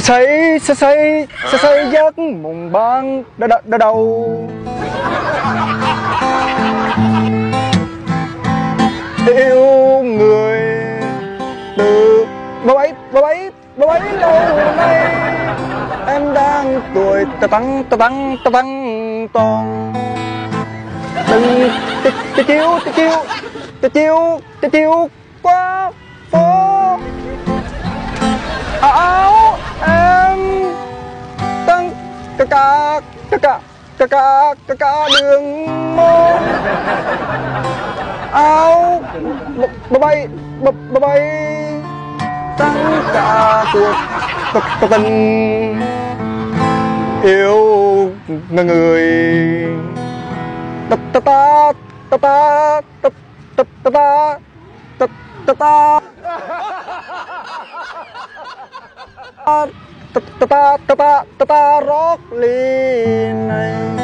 say giấc mộng ban đã đầu yêu người từ bao ấy lâu nay em đang tuổi ta tăng toàn từng chiếu qua phố áo em tăng cả đường mơ áo bay tăng cả cuộc tình yêu người ta rót ly này